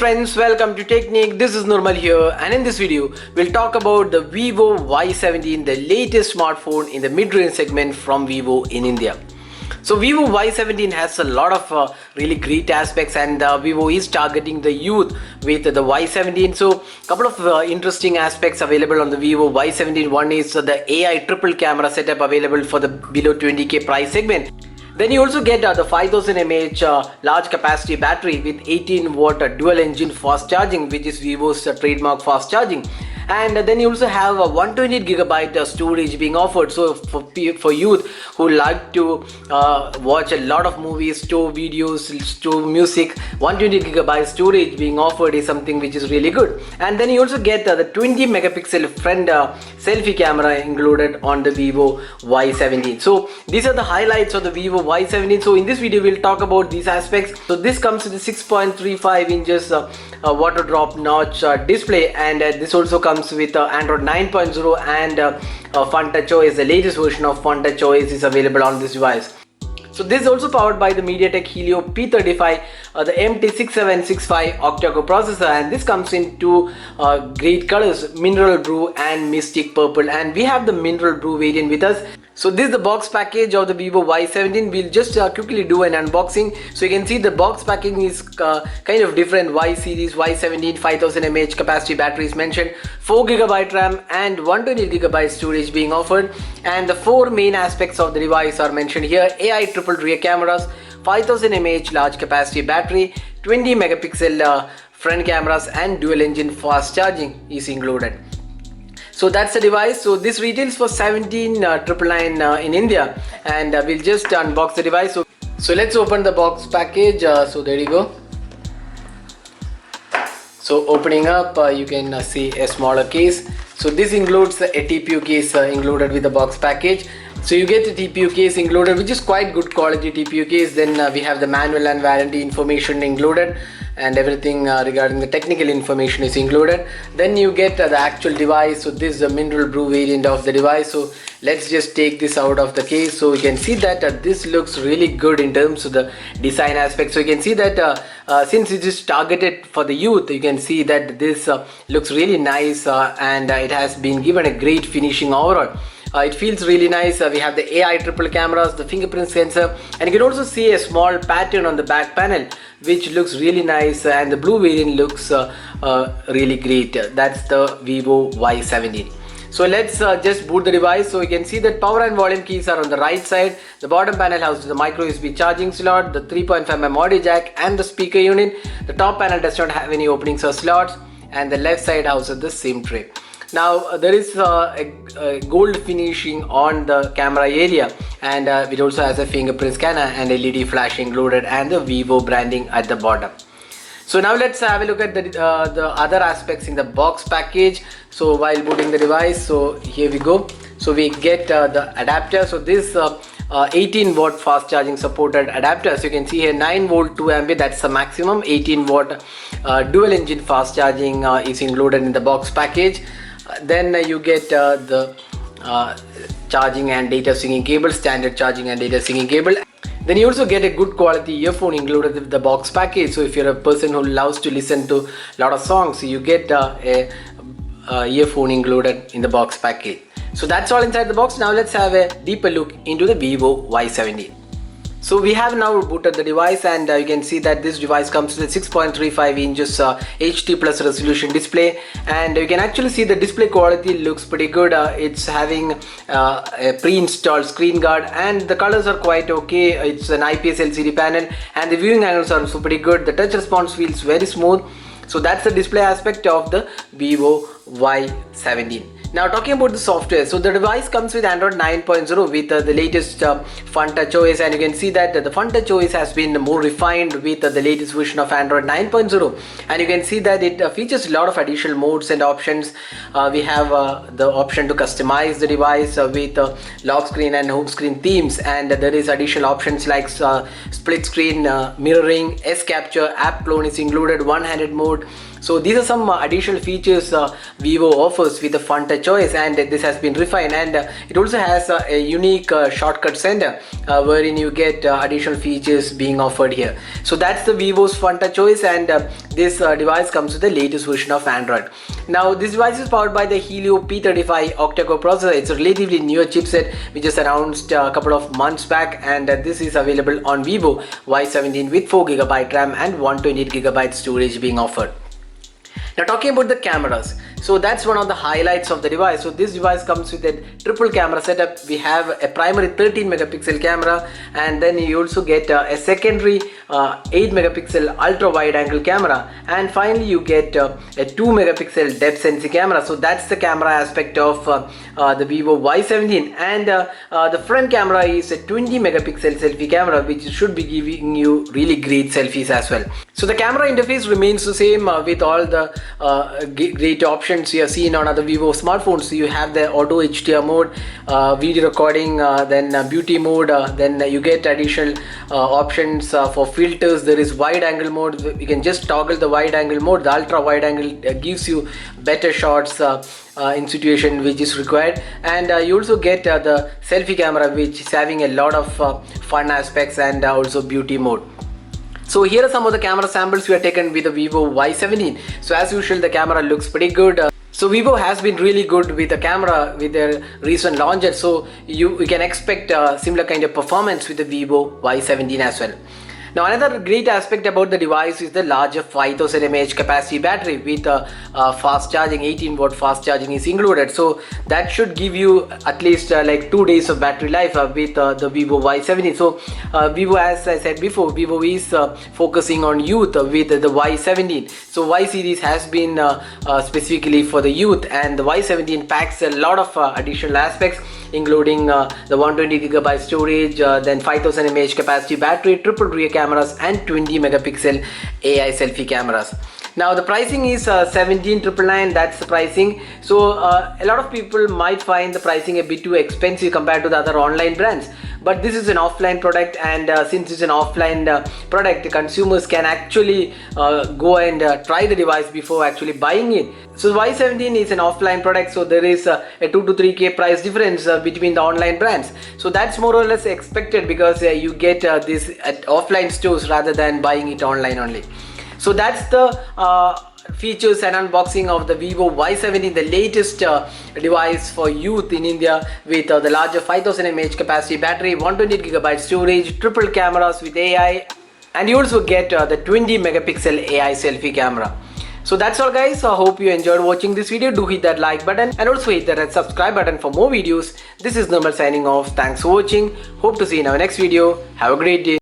friends, welcome to Technique. This is Normal here, and in this video we'll talk about the Vivo Y17, the latest smartphone in the mid-range segment from Vivo in India. So Vivo Y17 has a lot of really great aspects, and Vivo is targeting the youth with the Y17. So couple of interesting aspects available on the Vivo Y17. One is the AI triple camera setup available for the below 20k price segment. Then you also get the 5000 mAh large capacity battery with 18 watt dual engine fast charging, which is Vivo's trademark fast charging. And then you also have a 128GB storage being offered. So for youth who like to watch a lot of movies, store videos, store music, 128GB storage being offered is something which is really good. And then you also get the 20 megapixel front selfie camera included on the Vivo Y17. So these are the highlights of the Vivo Y17. So in this video we'll talk about these aspects. So this comes with a 6.35 inches water drop notch display, and this also comes with Android 9.0 and Fun Touch OS. The latest version of Fun Touch OS is available on this device. So this is also powered by the MediaTek Helio P35, the MT6765 octa-core processor, and this comes in two great colors, mineral blue and mystic purple, and we have the mineral blue variant with us. So this is the box package of the Vivo Y17. We'll just quickly do an unboxing. So you can see the box packing is kind of different. Y series, Y17, 5000 mAh capacity battery is mentioned, 4GB RAM and 128GB storage being offered. And the four main aspects of the device are mentioned here: AI triple rear cameras, 5000 mAh large capacity battery, 20 megapixel front cameras, and dual engine fast charging is included. So that's the device. So this retails for 17,999 in India, and we'll just unbox the device. So let's open the box package. So there you go. So opening up, you can see a smaller case. So this includes a TPU case included with the box package. So you get the TPU case included, which is quite good quality TPU case. Then we have the manual and warranty information included, and everything regarding the technical information is included. Then you get the actual device. So this is the mineral blue variant of the device. So let's just take this out of the case. So you can see that this looks really good in terms of the design aspect. So you can see that since it is targeted for the youth, you can see that this looks really nice, and it has been given a great finishing overall. It feels really nice. We have the AI triple cameras, the fingerprint sensor, and you can also see a small pattern on the back panel which looks really nice, and the blue variant looks really great. That's the Vivo Y17. So let's just boot the device. So you can see that power and volume keys are on the right side. The bottom panel houses the micro USB charging slot, the 3.5mm audio jack, and the speaker unit. The top panel does not have any openings or slots, and the left side houses the SIM tray. Now there is a gold finishing on the camera area, and it also has a fingerprint scanner and LED flash included, and the Vivo branding at the bottom. So now let's have a look at the other aspects in the box package. So while booting the device, so here we go. So we get the adapter. So this 18 watt fast charging supported adapter. So you can see here 9 volt 2 ampere, that's the maximum. 18 watt dual engine fast charging is included in the box package. Then you get the charging and data syncing cable, standard charging and data syncing cable. Then you also get a good quality earphone included with the box package. So if you're a person who loves to listen to a lot of songs, you get a earphone included in the box package. So that's all inside the box. Now let's have a deeper look into the Vivo Y17. So we have now booted the device, and you can see that this device comes with a 6.35 inches HD plus resolution display, and you can actually see the display quality looks pretty good. It's having a pre-installed screen guard, and the colors are quite okay. It's an IPS LCD panel, and the viewing angles are also pretty good. The touch response feels very smooth. So that's the display aspect of the Vivo Y17. Now talking about the software, so the device comes with Android 9.0 with the latest Fun Touch OS, and you can see that the Fun Touch OS has been more refined with the latest version of Android 9.0, and you can see that it features a lot of additional modes and options. We have the option to customize the device with lock screen and home screen themes, and there is additional options like split screen, mirroring, S capture, app clone is included, one-handed mode, So these are some additional features Vivo offers with the font touch OS, and this has been refined, and it also has a unique shortcut center wherein you get additional features being offered here. So that's the Vivo's font touch OS, and this device comes with the latest version of Android. Now this device is powered by the Helio P35 octa-core processor. It's a relatively newer chipset which is announced a couple of months back, and this is available on Vivo Y17 with 4GB RAM and 128GB storage being offered. Now talking about the cameras, so that's one of the highlights of the device. So this device comes with a triple camera setup. We have a primary 13 megapixel camera, and then you also get a secondary 8 megapixel ultra wide angle camera, and finally you get a 2 megapixel depth sensing camera. So that's the camera aspect of the Vivo Y17, and the front camera is a 20 megapixel selfie camera, which should be giving you really great selfies as well. So the camera interface remains the same with all the great options you have seen on other Vivo smartphones. So you have the auto HDR mode, video recording, then beauty mode, then you get additional options for filters. There is wide angle mode. You can just toggle the wide angle mode. The ultra wide angle gives you better shots in situation which is required, and you also get the selfie camera, which is having a lot of fun aspects, and also beauty mode. So here are some of the camera samples we have taken with the Vivo Y17. So as usual, the camera looks pretty good. So Vivo has been really good with the camera with their recent launches. So you can expect similar kind of performance with the Vivo Y17 as well. Now another great aspect about the device is the larger 5000 mAh capacity battery with fast charging. 18 watt fast charging is included, so that should give you at least like 2 days of battery life with the Vivo Y17. So Vivo, as I said before, Vivo is focusing on youth with the Y17. So Y series has been specifically for the youth, and the Y17 packs a lot of additional aspects, including the 120GB storage, then 5000 mAh capacity battery, triple rear cameras, and 20 megapixel AI selfie cameras. Now the pricing is 17,999. That's the pricing. So a lot of people might find the pricing a bit too expensive compared to the other online brands, but this is an offline product, and since it's an offline product, consumers can actually go and try the device before actually buying it. So Y17 is an offline product, so there is a 2 to 3k price difference between the online brands. So that's more or less expected, because you get this at offline stores rather than buying it online only. So that's the features and unboxing of the Vivo Y17, the latest device for youth in India, with the larger 5000 mAh capacity battery, 128GB storage, triple cameras with AI, and you also get the 20 megapixel AI selfie camera. So that's all guys. I hope you enjoyed watching this video. Do hit that like button and also hit that red subscribe button for more videos. This is Nirmal signing off. Thanks for watching. Hope to see you in our next video. Have a great day.